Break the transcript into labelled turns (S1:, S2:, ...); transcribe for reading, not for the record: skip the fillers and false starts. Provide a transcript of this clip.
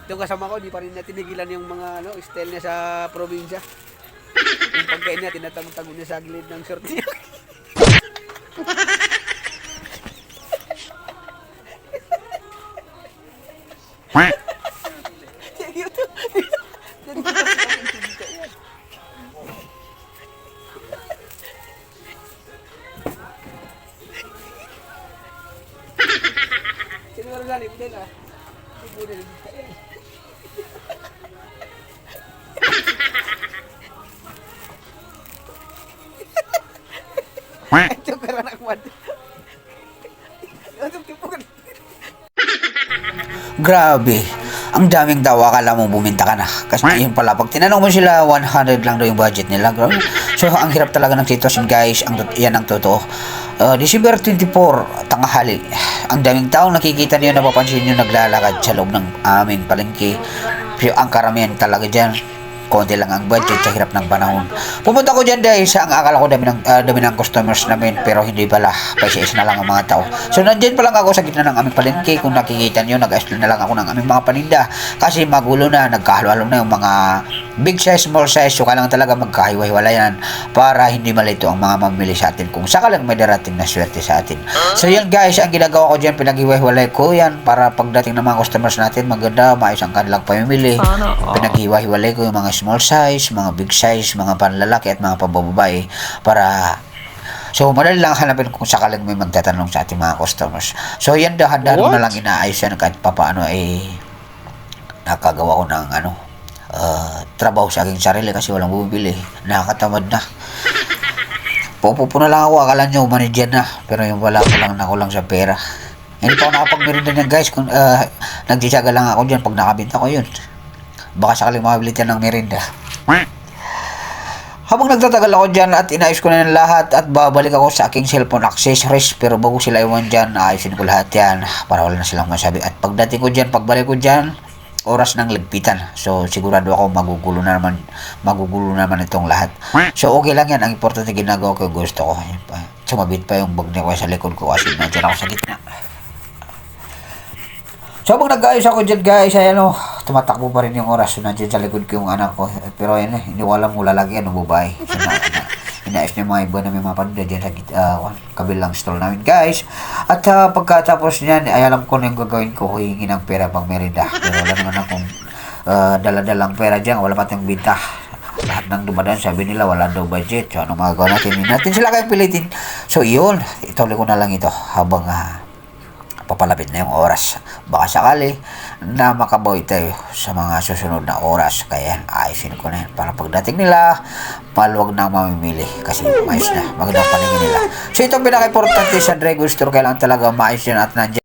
S1: Yung kasama ko, di pa rin niya tinigilan yung mga style niya sa probinsya. Yung pagkain niya, tinatagong niya sa gilid ng short niya. Siguro lalim din ah. Siguro din. Ito pero nakwad. Ito tipukan.
S2: Grabe. Ang daming tao, akala mo buminta ka na. Kasi yun pala, pag tinanong mo sila, 100 lang daw yung budget nila. Grabe. So, ang hirap talaga ng sitwasyon, guys. Yan ang totoo. December 24, tanghali. Ang daming tao nakikita niyo, napapansin niyo naglalakad sa loob ng aming palengke. Pero ang karamihan talaga dyan, konti lang ang budget sa hirap ng panahon. Pumunta ko dyan dahil sa ang akala ko dami ng customers namin, pero hindi pala, paisa-isa na lang ang mga tao. So nandyan pa lang ako sa gitna ng aming palengke. Kung nakikita nyo, nag-ayos na lang ako ng aming mga paninda kasi magulo na, nagkahalo-halo na yung mga big size, small size. So kailangan talaga magkahiwa-hiwalayan para hindi malito ang mga mamili sa atin kung sakalang may darating na swerte sa atin. So yan guys, ang ginagawa ko dyan, pinaghiwa-hiwalay ko yan para pagdating ng mga customers natin, maganda, maayos ang kanilang pamimili. Pinaghiwa-hiwalay ko yung mga small size, mga big size, mga panlalaki at mga pambababae para so madali lang hanapin kung sakaling may magtatanong sa ating mga customers. So yan dahan-dahan ko na lang inaayos yan kahit papaano ay nakagawa ko ng trabaho sa aking sarili kasi walang bumibili. Nakakatamad na. Pupupo na lang ako, akala nyo manager na, pero yung wala ko lang nakulang sa pera. Hindi pa ako nakapagmerinda niyan guys, kung nagtitiyaga lang ako dyan pag nakabenta ko yun. Baka sakaling makabili yan ng merinda. Habang nagtatagal ako dyan at inayos ko na yung lahat at babalik ako sa aking cellphone accessories, pero bago sila iwan dyan, ayusin ko lahat yan para wala na silang masabi. At pagdating ko dyan, pagbalik ko dyan, oras ng ligpitan. So sigurado ako magugulo naman itong lahat. So okay lang yan, ang importante ginagawa ko, gusto ko. Sumabit pa yung bag niya ko sa likod ko kasi nandiyan ako sa gitna. So habang nag-ayos ako dyan guys, tumatakbo pa rin yung oras. So nandiyan sa likod ko yung anak ko. Pero hindi ko alam kung lalaki yan o babae. So inaayos na yung mga iba na may mga paninda dyan sa kabilang stall namin guys. At pagkatapos niyan, ay alam ko na yung gagawin ko, hihingi ng pera pang merinda. Pero wala naman akong dala-dalang pera dyan, wala pa tayong binta. Lahat ng dumadaan, sabi nila wala daw budget. So anong magagawa natin? Hindi natin sila kayang pilitin. So yun, ituloy ko na lang ito habang papalapit na yung oras. Baka sakali na makabawi tayo sa mga susunod na oras. Kaya ayusin ko na yan para pagdating nila, maluwag na mamimili kasi maayos na, magandang paningin nila. So itong pinaka-importante sa Dragon Store, kailangan talaga maayos yan at nandiyan